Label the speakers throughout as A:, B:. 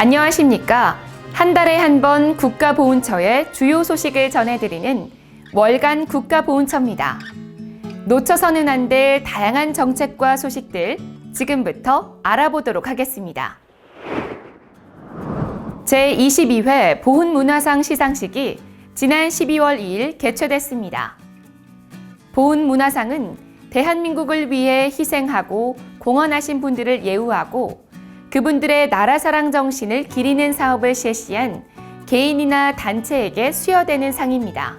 A: 안녕하십니까? 한 달에 한 번 국가보훈처의 주요 소식을 전해드리는 월간 국가보훈처입니다. 놓쳐서는 안 될 다양한 정책과 소식들 지금부터 알아보도록 하겠습니다. 제22회 보훈문화상 시상식이 지난 12월 2일 개최됐습니다. 보훈문화상은 대한민국을 위해 희생하고 공헌하신 분들을 예우하고 그분들의 나라사랑 정신을 기리는 사업을 실시한 개인이나 단체에게 수여되는 상입니다.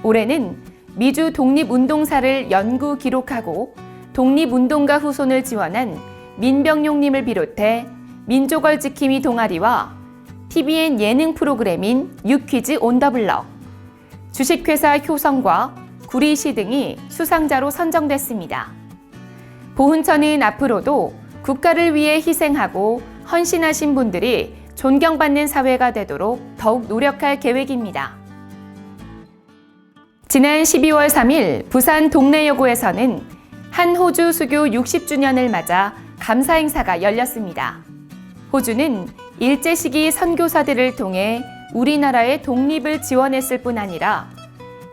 A: 올해는 미주 독립운동사를 연구 기록하고 독립운동가 후손을 지원한 민병용님을 비롯해 민족을 지킴이 동아리와 TVN 예능 프로그램인 뉴퀴즈 온 더 블럭, 주식회사 효성과 구리시 등이 수상자로 선정됐습니다. 보훈처는 앞으로도 국가를 위해 희생하고 헌신하신 분들이 존경받는 사회가 되도록 더욱 노력할 계획입니다. 지난 12월 3일 부산 동래여고에서는 한 호주 수교 60주년을 맞아 감사 행사가 열렸습니다. 호주는 일제 시기 선교사들을 통해 우리나라의 독립을 지원했을 뿐 아니라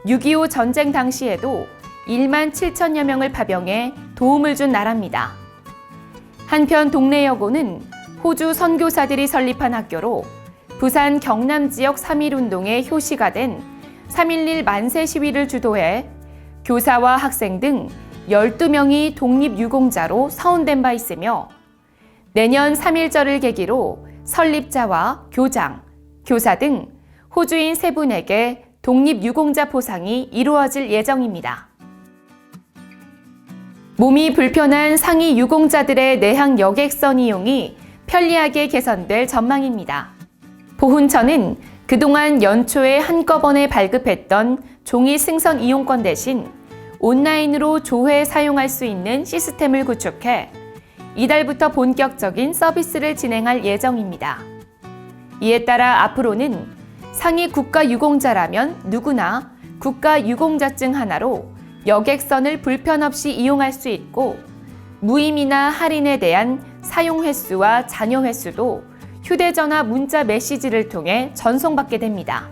A: 6.25 전쟁 당시에도 1만 7천여 명을 파병해 도움을 준 나라입니다. 한편 동래여고는 호주 선교사들이 설립한 학교로 부산 경남 지역 3.1운동의 효시가 된 3.11 만세 시위를 주도해 교사와 학생 등 12명이 독립유공자로 서운된 바 있으며 내년 3.1절을 계기로 설립자와 교장, 교사 등 호주인 3분에게 독립유공자 포상이 이루어질 예정입니다. 몸이 불편한 상위 유공자들의 내항 여객선 이용이 편리하게 개선될 전망입니다. 보훈처는 그동안 연초에 한꺼번에 발급했던 종이 승선 이용권 대신 온라인으로 조회 사용할 수 있는 시스템을 구축해 이달부터 본격적인 서비스를 진행할 예정입니다. 이에 따라 앞으로는 상위 국가유공자라면 누구나 국가유공자증 하나로 여객선을 불편 없이 이용할 수 있고 무임이나 할인에 대한 사용 횟수와 잔여 횟수도 휴대전화 문자 메시지를 통해 전송받게 됩니다.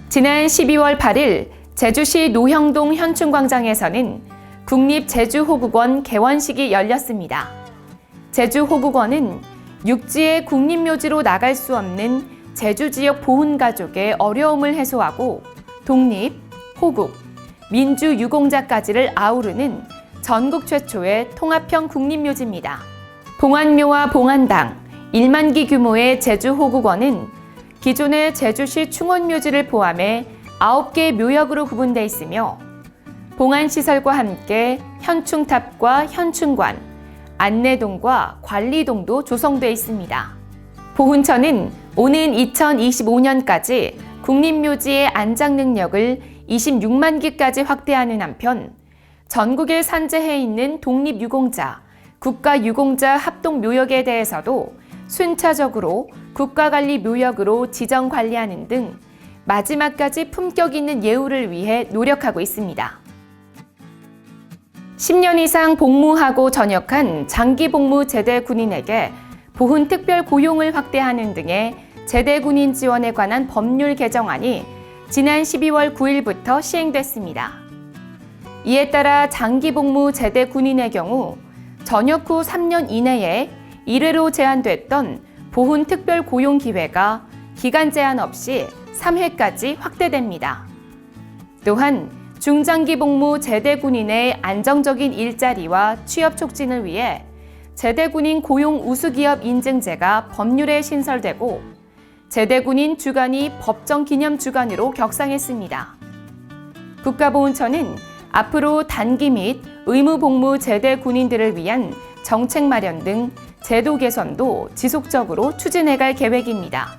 A: 지난 12월 8일 제주시 노형동 현충광장에서는 국립제주호국원 개원식이 열렸습니다. 제주호국원은 육지의 국립묘지로 나갈 수 없는 제주 지역 보훈가족의 어려움을 해소하고 독립, 호국, 민주유공자까지를 아우르는 전국 최초의 통합형 국립묘지입니다. 봉안묘와 봉안당, 1만기 규모의 제주호국원은 기존의 제주시 충원묘지를 포함해 9개의 묘역으로 구분되어 있으며 봉안시설과 함께 현충탑과 현충관, 안내동과 관리동도 조성되어 있습니다. 보훈처는 오는 2025년까지 국립묘지의 안장 능력을 26만 기까지 확대하는 한편 전국에 산재해 있는 독립유공자, 국가유공자 합동묘역에 대해서도 순차적으로 국가관리묘역으로 지정관리하는 등 마지막까지 품격 있는 예우를 위해 노력하고 있습니다. 10년 이상 복무하고 전역한 장기복무 제대 군인에게 보훈 특별 고용을 확대하는 등의 제대 군인 지원에 관한 법률 개정안이 지난 12월 9일부터 시행됐습니다. 이에 따라 장기복무 제대 군인의 경우 전역 후 3년 이내에 1회로 제한됐던 보훈 특별 고용 기회가 기간 제한 없이 3회까지 확대됩니다. 또한 중장기 복무 제대 군인의 안정적인 일자리와 취업 촉진을 위해 제대 군인 고용 우수기업 인증제가 법률에 신설되고 제대군인 주간이 법정 기념 주간으로 격상했습니다. 국가보훈처는 앞으로 단기 및 의무 복무 제대 군인들을 위한 정책 마련 등 제도 개선도 지속적으로 추진해갈 계획입니다.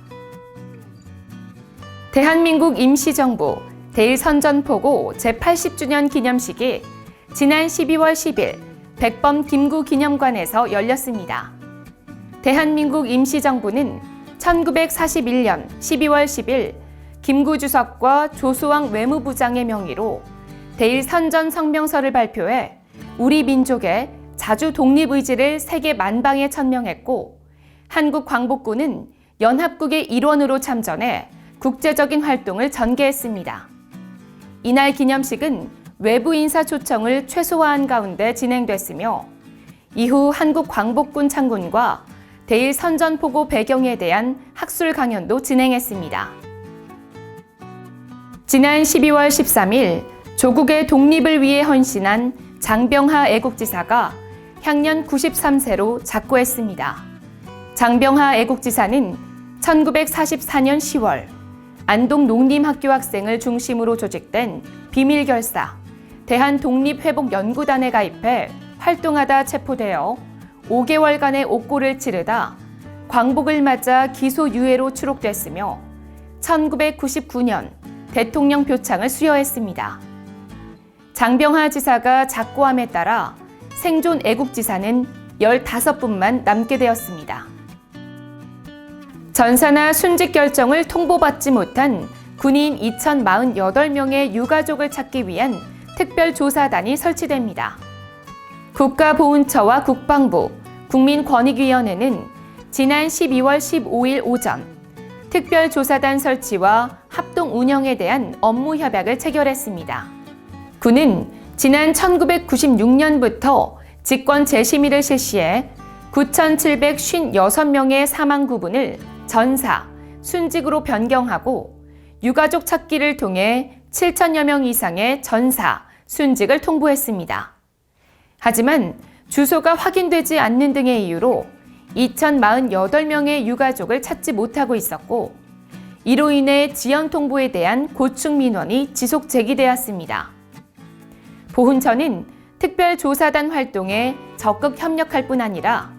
A: 대한민국 임시정부 대일선전포고 제80주년 기념식이 지난 12월 10일 백범 김구 기념관에서 열렸습니다. 대한민국 임시정부는 1941년 12월 10일 김구 주석과 조수왕 외무부장의 명의로 대일선전 성명서를 발표해 우리 민족의 자주 독립의지를 세계 만방에 천명했고 한국광복군은 연합국의 일원으로 참전해 국제적인 활동을 전개했습니다. 이날 기념식은 외부 인사 초청을 최소화한 가운데 진행됐으며 이후 한국광복군 창군과 대일 선전포고 배경에 대한 학술 강연도 진행했습니다. 지난 12월 13일 조국의 독립을 위해 헌신한 장병하 애국지사가 향년 93세로 작고했습니다. 장병하 애국지사는 1944년 10월 안동 농림학교 학생을 중심으로 조직된 비밀결사 대한독립회복연구단에 가입해 활동하다 체포되어 5개월간의 옥고를 치르다 광복을 맞아 기소유예로 추록됐으며 1999년 대통령 표창을 수여했습니다. 장병하 지사가 작고함에 따라 생존 애국지사는 15분만 남게 되었습니다. 전사나 순직 결정을 통보받지 못한 군인 2,048명의 유가족을 찾기 위한 특별조사단이 설치됩니다. 국가보훈처와 국방부, 국민권익위원회는 지난 12월 15일 오전 특별조사단 설치와 합동 운영에 대한 업무 협약을 체결했습니다. 군은 지난 1996년부터 직권 재심의를 실시해 9,756명의 사망 구분을 전사, 순직으로 변경하고 유가족 찾기를 통해 7,000여 명 이상의 전사, 순직을 통보했습니다. 하지만 주소가 확인되지 않는 등의 이유로 2,048명의 유가족을 찾지 못하고 있었고 이로 인해 지연 통보에 대한 고충 민원이 지속 제기되었습니다. 보훈처는 특별조사단 활동에 적극 협력할 뿐 아니라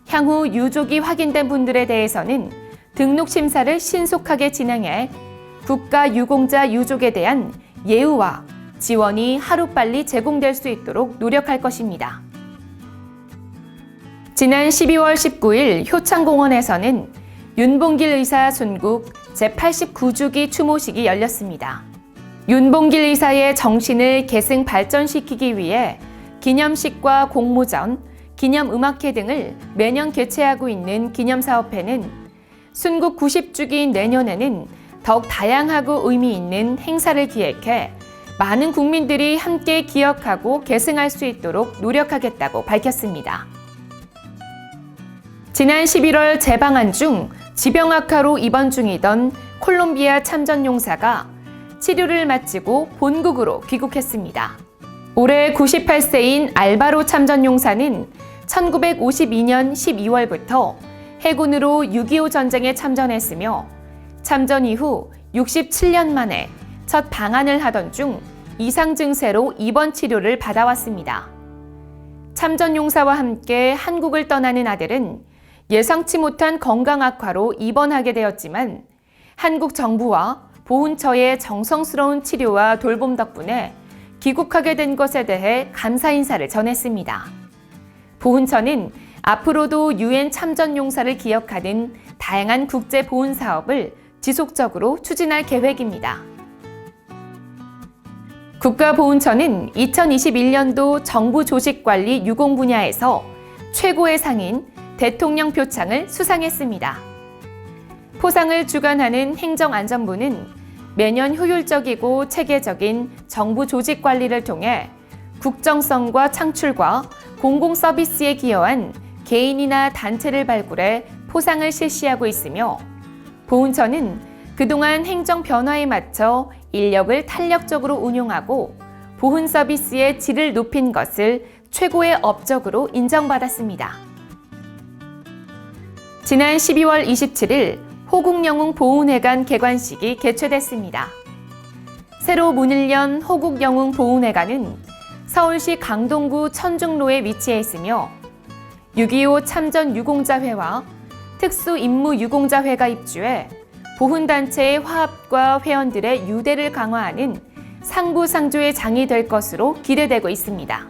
A: 향후 유족이 확인된 분들에 대해서는 등록 심사를 신속하게 진행해 국가유공자 유족에 대한 예우와 지원이 하루빨리 제공될 수 있도록 노력할 것입니다. 지난 12월 19일 효창공원에서는 윤봉길 의사 순국 제89주기 추모식이 열렸습니다. 윤봉길 의사의 정신을 계승 발전시키기 위해 기념식과 공모전, 기념음악회 등을 매년 개최하고 있는 기념사업회는 순국 90주기인 내년에는 더욱 다양하고 의미 있는 행사를 기획해 많은 국민들이 함께 기억하고 계승할 수 있도록 노력하겠다고 밝혔습니다. 지난 11월 재방한 중 지병 악화로 입원 중이던 콜롬비아 참전용사가 치료를 마치고 본국으로 귀국했습니다. 올해 98세인 알바로 참전용사는 1952년 12월부터 해군으로 6.25 전쟁에 참전했으며 참전 이후 67년 만에 첫 방한을 하던 중 이상 증세로 입원 치료를 받아왔습니다. 참전용사와 함께 한국을 떠나는 아들은 예상치 못한 건강 악화로 입원하게 되었지만 한국 정부와 보훈처의 정성스러운 치료와 돌봄 덕분에 귀국하게 된 것에 대해 감사 인사를 전했습니다. 보훈처는 앞으로도 유엔 참전용사를 기억하는 다양한 국제 보훈 사업을 지속적으로 추진할 계획입니다. 국가보훈처는 2021년도 정부 조직관리 유공 분야에서 최고의 상인 대통령 표창을 수상했습니다. 포상을 주관하는 행정안전부는 매년 효율적이고 체계적인 정부 조직 관리를 통해 국정성과 창출과 공공 서비스에 기여한 개인이나 단체를 발굴해 포상을 실시하고 있으며 보훈처는 그동안 행정 변화에 맞춰 인력을 탄력적으로 운용하고 보훈 서비스의 질을 높인 것을 최고의 업적으로 인정받았습니다. 지난 12월 27일 호국영웅 보훈회관 개관식이 개최됐습니다. 새로 문을 연 호국영웅 보훈회관은 서울시 강동구 천중로에 위치해 있으며 6.25 참전 유공자회와 특수임무유공자회가 입주해 보훈단체의 화합과 회원들의 유대를 강화하는 상부상조의 장이 될 것으로 기대되고 있습니다.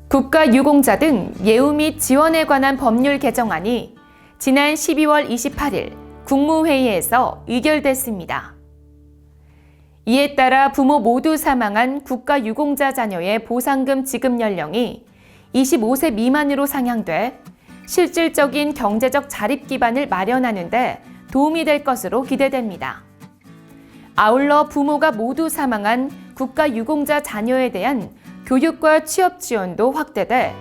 A: 국가유공자 등 예우 및 지원에 관한 법률 개정안이 지난 12월 28일 국무회의에서 의결됐습니다. 이에 따라 부모 모두 사망한 국가유공자 자녀의 보상금 지급 연령이 25세 미만으로 상향돼 실질적인 경제적 자립 기반을 마련하는 데 도움이 될 것으로 기대됩니다. 아울러 부모가 모두 사망한 국가유공자 자녀에 대한 교육과 취업 지원도 확대돼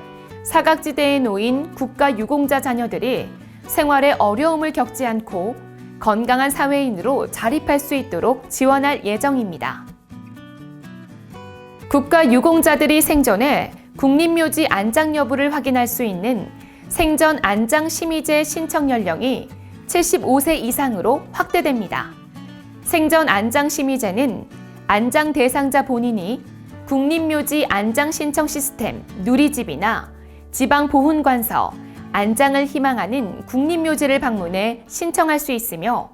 A: 사각지대에 놓인 국가유공자 자녀들이 생활에 어려움을 겪지 않고 건강한 사회인으로 자립할 수 있도록 지원할 예정입니다. 국가유공자들이 생전에 국립묘지 안장 여부를 확인할 수 있는 생전 안장 심의제 신청 연령이 75세 이상으로 확대됩니다. 생전 안장 심의제는 안장 대상자 본인이 국립묘지 안장 신청 시스템 누리집이나 지방보훈관서, 안장을 희망하는 국립묘지를 방문해 신청할 수 있으며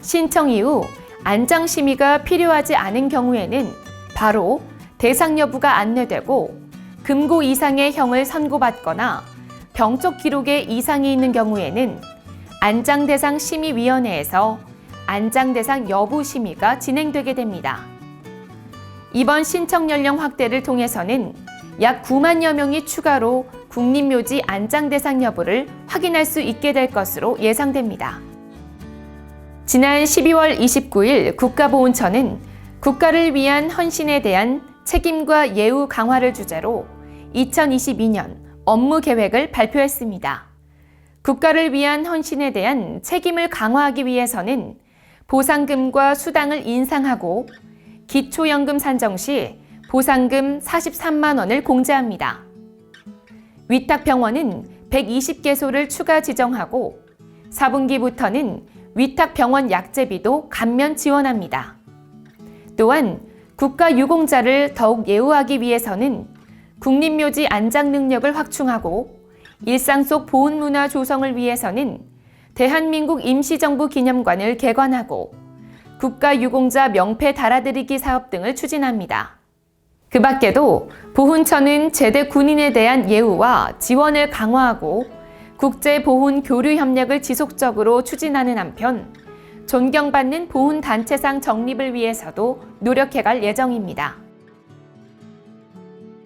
A: 신청 이후 안장 심의가 필요하지 않은 경우에는 바로 대상 여부가 안내되고 금고 이상의 형을 선고받거나 병적 기록에 이상이 있는 경우에는 안장대상 심의위원회에서 안장대상 여부 심의가 진행되게 됩니다. 이번 신청 연령 확대를 통해서는 약 9만여 명이 추가로 국립묘지 안장대상 여부를 확인할 수 있게 될 것으로 예상됩니다. 지난 12월 29일 국가보훈처는 국가를 위한 헌신에 대한 책임과 예우 강화를 주제로 2022년 업무 계획을 발표했습니다. 국가를 위한 헌신에 대한 책임을 강화하기 위해서는 보상금과 수당을 인상하고 기초연금 산정 시 보상금 43만 원을 공제합니다. 위탁병원은 120개소를 추가 지정하고 4분기부터는 위탁병원 약제비도 감면 지원합니다. 또한 국가유공자를 더욱 예우하기 위해서는 국립묘지 안장 능력을 확충하고 일상 속 보훈문화 조성을 위해서는 대한민국 임시정부 기념관을 개관하고 국가유공자 명패 달아드리기 사업 등을 추진합니다. 그 밖에도 보훈처는 제대 군인에 대한 예우와 지원을 강화하고 국제보훈 교류 협력을 지속적으로 추진하는 한편 존경받는 보훈단체상 정립을 위해서도 노력해갈 예정입니다.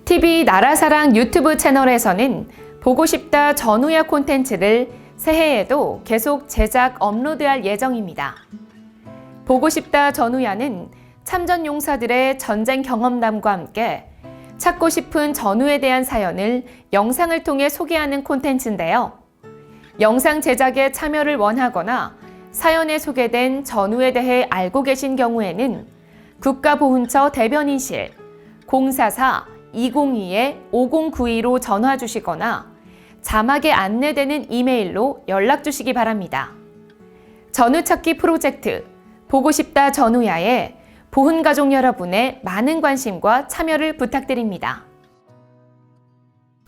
A: TV 나라사랑 유튜브 채널에서는 보고 싶다 전우야 콘텐츠를 새해에도 계속 제작 업로드할 예정입니다. 보고 싶다 전우야는 참전 용사들의 전쟁 경험담과 함께 찾고 싶은 전우에 대한 사연을 영상을 통해 소개하는 콘텐츠인데요. 영상 제작에 참여를 원하거나 사연에 소개된 전우에 대해 알고 계신 경우에는 국가보훈처 대변인실 044-202-5092로 전화 주시거나 자막에 안내되는 이메일로 연락 주시기 바랍니다. 전우찾기 프로젝트 보고 싶다 전우야에 보훈가족 여러분의 많은 관심과 참여를 부탁드립니다.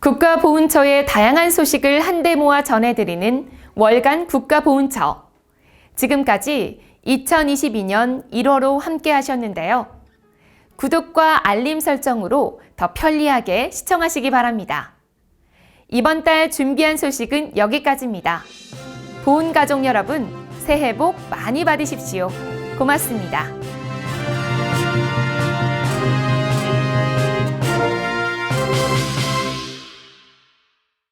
A: 국가보훈처의 다양한 소식을 한데 모아 전해드리는 월간 국가보훈처. 지금까지 2022년 1월호 함께 하셨는데요. 구독과 알림 설정으로 더 편리하게 시청하시기 바랍니다. 이번 달 준비한 소식은 여기까지입니다. 보훈가족 여러분, 새해 복 많이 받으십시오. 고맙습니다.